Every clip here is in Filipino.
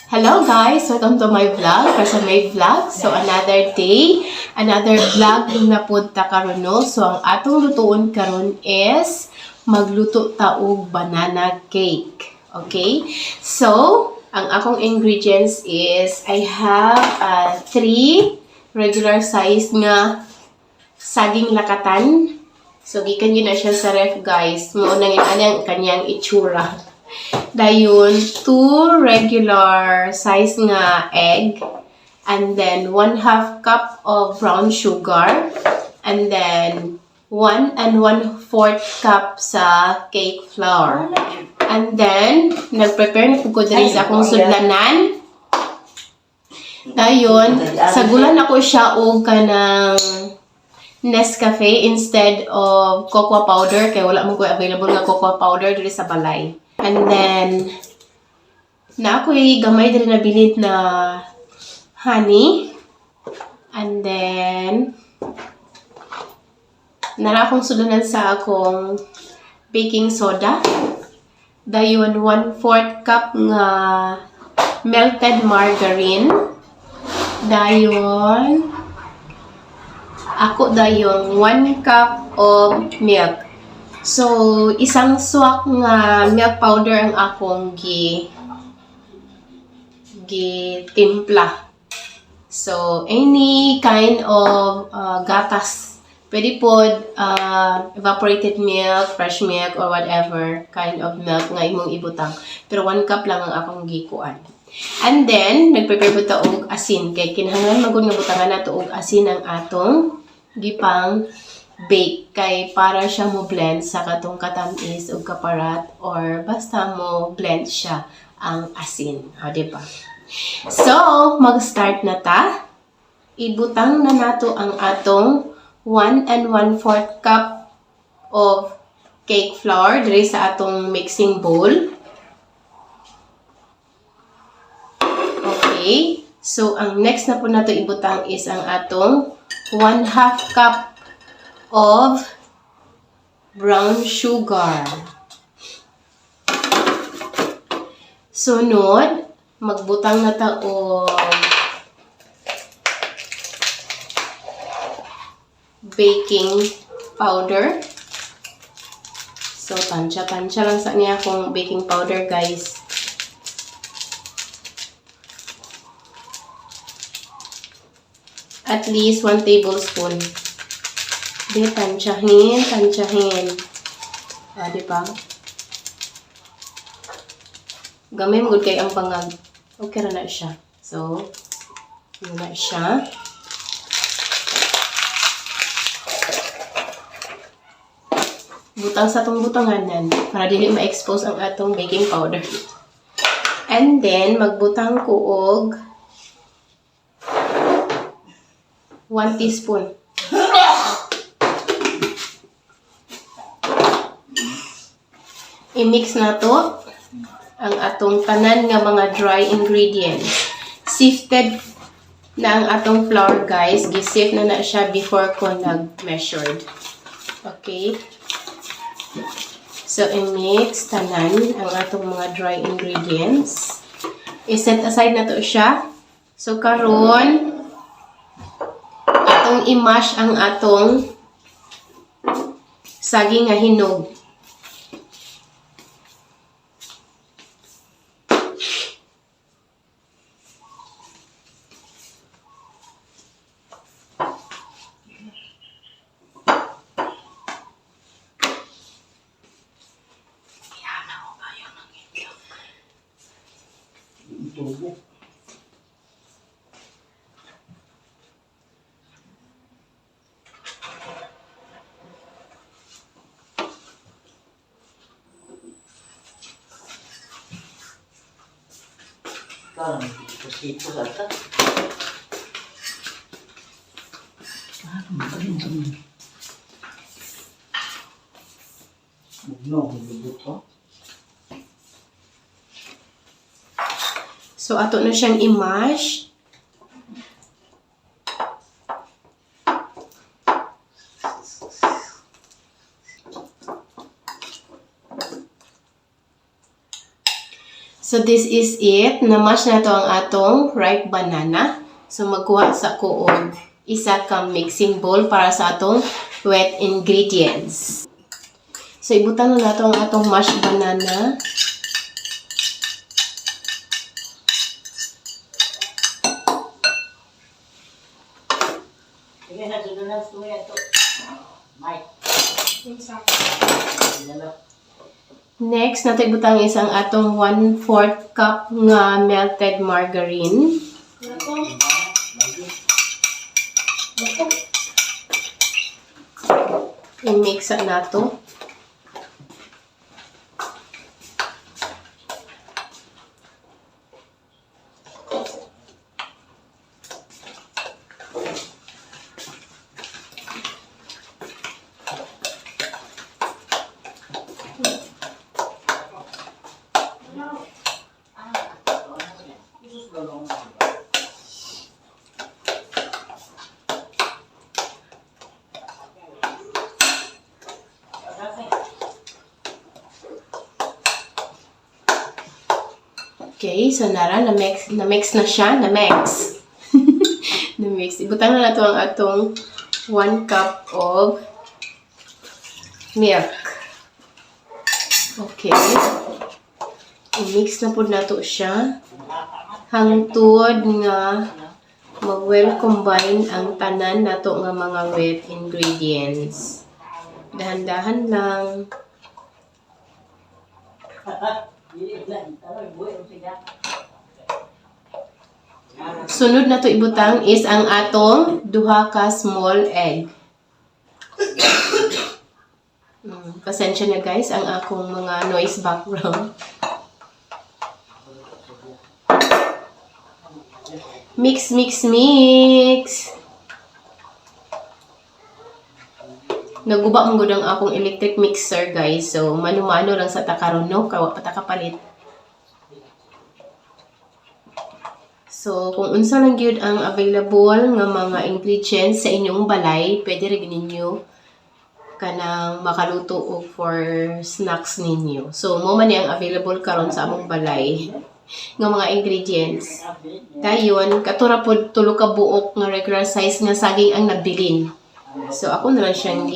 Hello guys! Welcome to my vlog, May Vlog. So another day, another vlog na punta karon no. So ang atong lutuon karon is magluto ta og banana cake. Okay? So, ang akong ingredients is I have 3 regular size nga saging lakatan. So gikan yun na siya sa ref guys. Mao nang ang kanyang itsura. Dayon, 2 regular size nga egg, and then 1/2 cup of brown sugar, and then 1 1/4 cup sa cake flour. And then, nag-prepare na po ko dali sa akong sudlanan. Dayon, sagulan ako siya og kanang Nescafe instead of cocoa powder, kaya wala mo ko available nga cocoa powder diri sa balay. And then, na ako'y gamay din na bilid na honey. And then, nara akong sulunan sa akong baking soda. Dayon, 1/4 cup nga melted margarine. Dayon, ako dayon 1 cup of milk. So, isang swak nga milk powder ang akong timpla. So, any kind of gatas. Pwede po evaporated milk, fresh milk, or whatever kind of milk nga imong ibutang. Pero 1 cup lang ang akong gikuan. And then, nag-prepare po ta og asin. Kay kinahanglan magud nga butangan nato og asin ang atong gipang bake kay para siya mo blend sa katong katamis o kaparat or basta mo blend siya ang asin. O, diba? So, mag-start na ta. Ibutang na nato ang atong 1 1/4 cup of cake flour diri sa atong mixing bowl. Okay. So, ang next na po nato ibutang is ang atong 1/2 cup of brown sugar. Sunod, magbutang na ta og baking powder. So, tansya-tansya lang sa niya akong baking powder, guys. At least 1 tablespoon. Di, tansyahin. Ah, diba? Gamay mo kay ang pangag. Okay na siya. So, yun na siya. Butang sa itong butanganan para dili ma-expose ang atong baking powder. And then, magbutang ko og 1 teaspoon. I-mix na to ang atong tanan nga mga dry ingredients. Sifted na ang atong flour, guys. Gisift na siya before ko nag-measured. Okay? So, i-mix tanan ang atong mga dry ingredients. I-set aside na to siya. So, karon atong i-mash ang atong saging nga hinog. Tubo. Parang sipos ata. Bugno. So, ato na siyang i-mash. So, So this is it. Na-mash na to ang atong ripe banana. So magkuha sa ko og isa ka mixing bowl para sa atong wet ingredients. So ibutan na nato ang atong mashed banana. Sige na, sunod na ito yan to. Mike. Next, nato ibutang isang atong 1/4 cup nga melted margarine. I-mix nato. Okay, so na-mix na siya, na-mix. Na-mix. Ibutang na nato ang atong 1 cup of milk. Okay. I-mix na po nato siya hangtod nga mag-well combine ang tanan nato nga mga wet ingredients. Dahan-dahan lang. Sunod na to ibutang is ang atong duha ka small egg. Pasensya na guys ang akong mga noise background. Mix, mix, mix. Naguba mong gudang akong electric mixer guys. So mano-mano lang sa takaron no, kawa patakapalit. So kung unsa lang gyud ang available nga mga ingredients sa inyong balay, pwede ra ninyo kanang makaluto og for snacks ninyo. So mo man ang available karon sa among balay nga mga ingredients. Dayon katura pod tulo ka buok nga regular size nga saging ang nabilin. So ako na lang siyang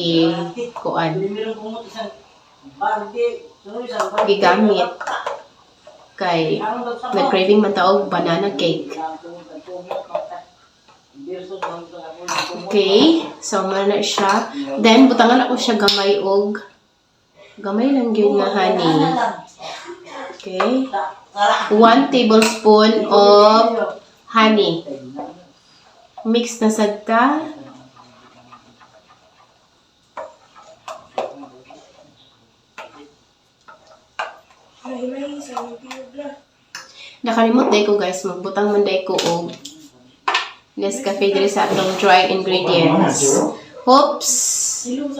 gigamit kay nag-craving man taog banana cake. Okay, so na siya. Then butangan ako siya gamay lang gyud nga honey. Okay. 1 tablespoon of honey. Mix na sad ka. Nakalimot day ko guys, magbutang man day ko og Nescafe diri sa atong dry ingredients. Oops! 1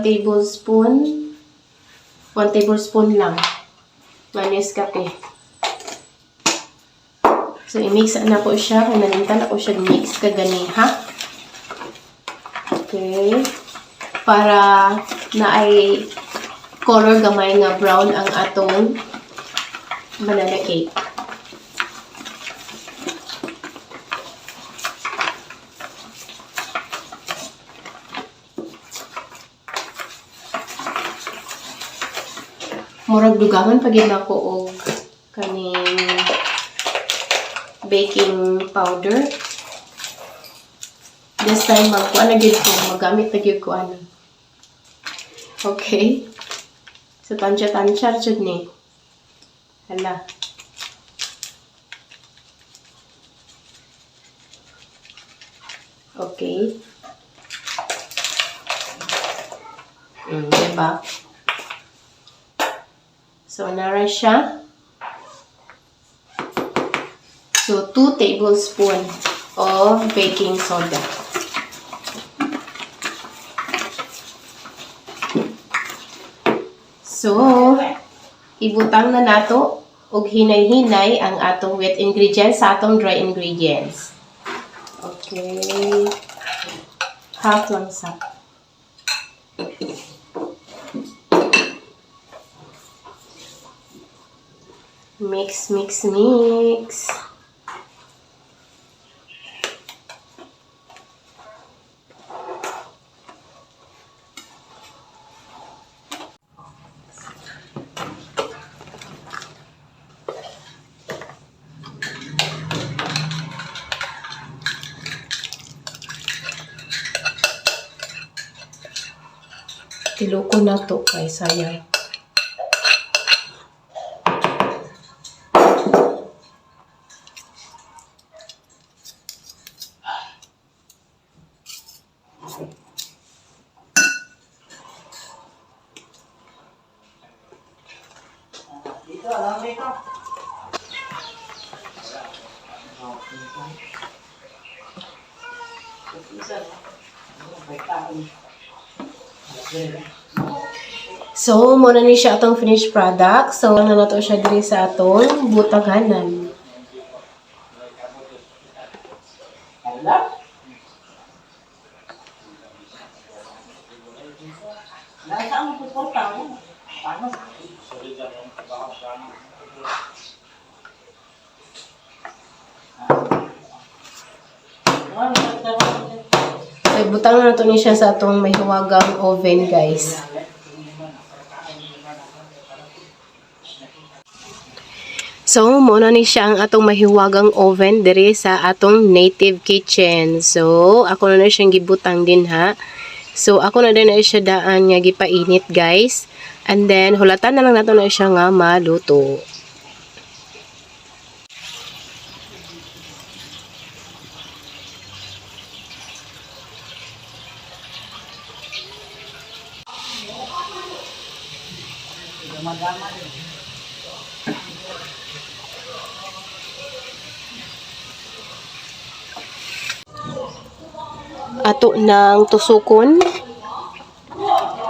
tablespoon. 1 tablespoon lang. Nga Nescafe. So, i-mix na ko siya. Kaya nalintan ako siya mix kagani, ha? Okay. Para na ay color gamay nga brown ang atong banana cake. Murag dugangan pag ako og kaning baking powder. This time magkuha na gyud ko, magamit na gyud ko ano. Okay. So tansya jud ni. Hala. Okay. Diba? So, nara siya. So, 2 tablespoons of baking soda. So, ibutang na nato og hinay-hinay ang atong wet ingredients sa atong dry ingredients. Okay. Half lang sa. Mix, mix, mix. Tiloko na to kay sayang. Dito, alam mo ito. So, muna ni siya atong finished product. So, ano na to siya diri sa atong butaganan. Hala? Nasa ang pupunta mo? Paano? So, ibutang na to ni siya sa atong may huwagang oven, guys. So, muna ni siya ang atong mahiwagang oven diri sa atong native kitchen. So, ako na siyang gibutang din ha. So, ako na din na siya daan nga gipainit, guys. And then, hulatan na lang nato na siya nga maluto. Ato ng tusukon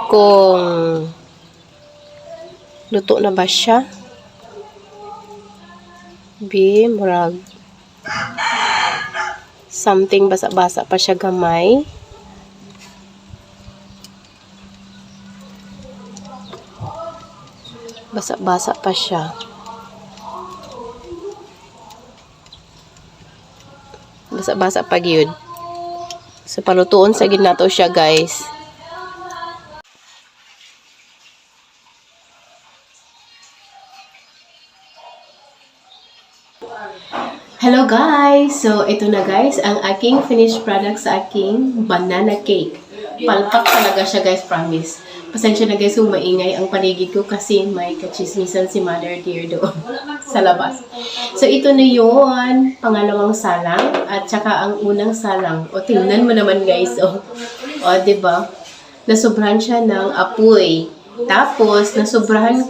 kung luto na ba siya. Murag something basa-basa pa siya gamay. Basa-basa pa siya. Basa-basa pa gyud. So, palutuon sa ginato siya, guys. Hello, guys! So, ito na, guys, ang aking finished product sa aking banana cake. Palpak talaga siya, guys, promise. Pasensya na, guys, kung maingay ang paligid ko kasi may kachismisan si Mother Dear doon sa labas. So, ito na yun. Pangalawang salang at saka ang unang salang. O, tingnan mo naman, guys. O, diba? Nasobrahan siya ng apoy. Tapos, nasobrahan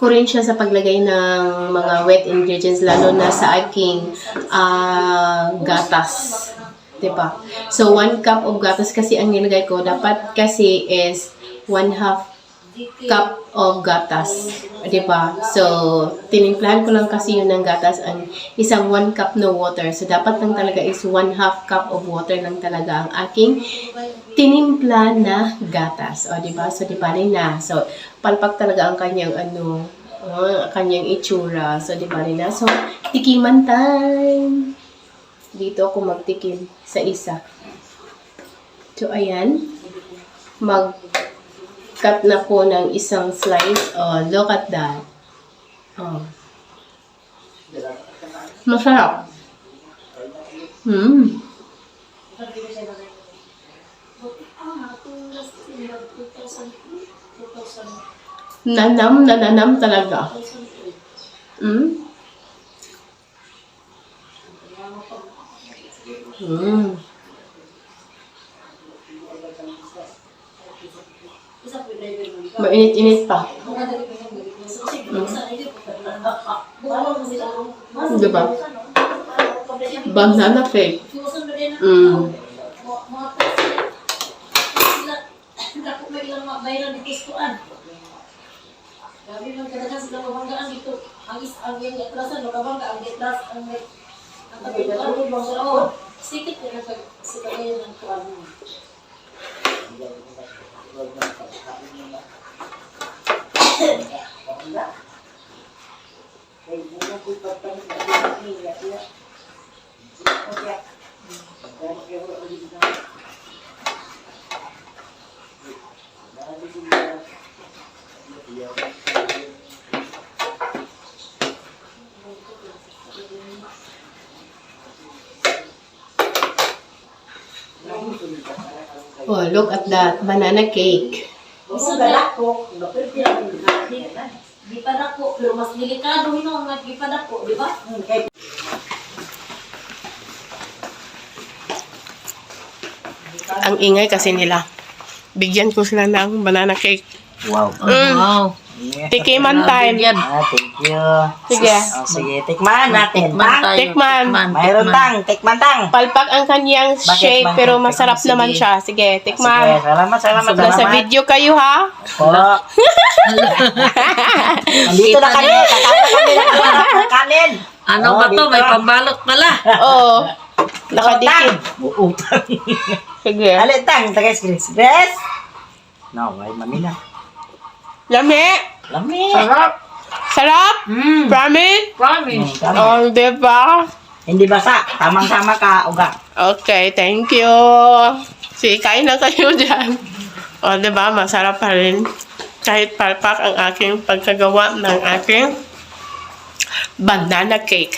ko rin siya sa paglagay ng mga wet ingredients, lalo na sa aking gatas. Diba? So, 1 cup of gatas kasi ang nilagay ko. Dapat kasi is 1/2 cup of gatas. Diba? So, tinimplahan ko lang kasi yun ng gatas ang isang 1 cup na water. So, dapat lang talaga is 1/2 cup of water lang talaga ang aking tinimpla na gatas. O, diba? So, diba rin na. So, palpak talaga ang kanyang kanyang itsura. So, diba rin na. So, tikiman time. Dito ako magtikim sa isa. So, ayan. Mag-cut na po ng isang slice. Oh, look at that. Oh. Masarap. Nanam talaga. Mainit-init pa. Diba? Banana cake. Grabe lang talaga sila mabanggaan dito. Ang yung atrasan, magabangga, ang atras, ang tabi-tabi. Sikit na sila ngayon ng tuwan mo. Oh, look at that banana cake. Isa na ko, di pa na ko, pero mas delikado yun ang di pa na ko, di ba? Ang ingay kasi nila. Bigyan ko sila ng banana cake. Wow. Wow. Tikiman time. Yan. Thank you. Sige. Oh, sige, tikman natin. Tikman tayo. Tikman. Mayroon tang, tikman tang. Palpak ang kanyang shape bang pero tikman? masarap Sige. naman siya. Sige, Sige, tikman. salamat. Nasa video kayo ha. Po. Andito na kami. Kakain na kami ng kanin. Ano Oh, ba to? dito. May pambalot pala. Oo. Nakadikit. Utang. Sige. Alit tang, tagas Chris. Yes. No, ay mamina. Lami. Lami. Sarap. Sarap. Promise. Promise. Oh, diba? Hindi basa. Tamang-tama ka, uga. Okay, thank you. Sige, kain na kayo dyan. O, diba? Masarap pa rin. Kahit palpak ang aking pagkagawa ng aking banana cake.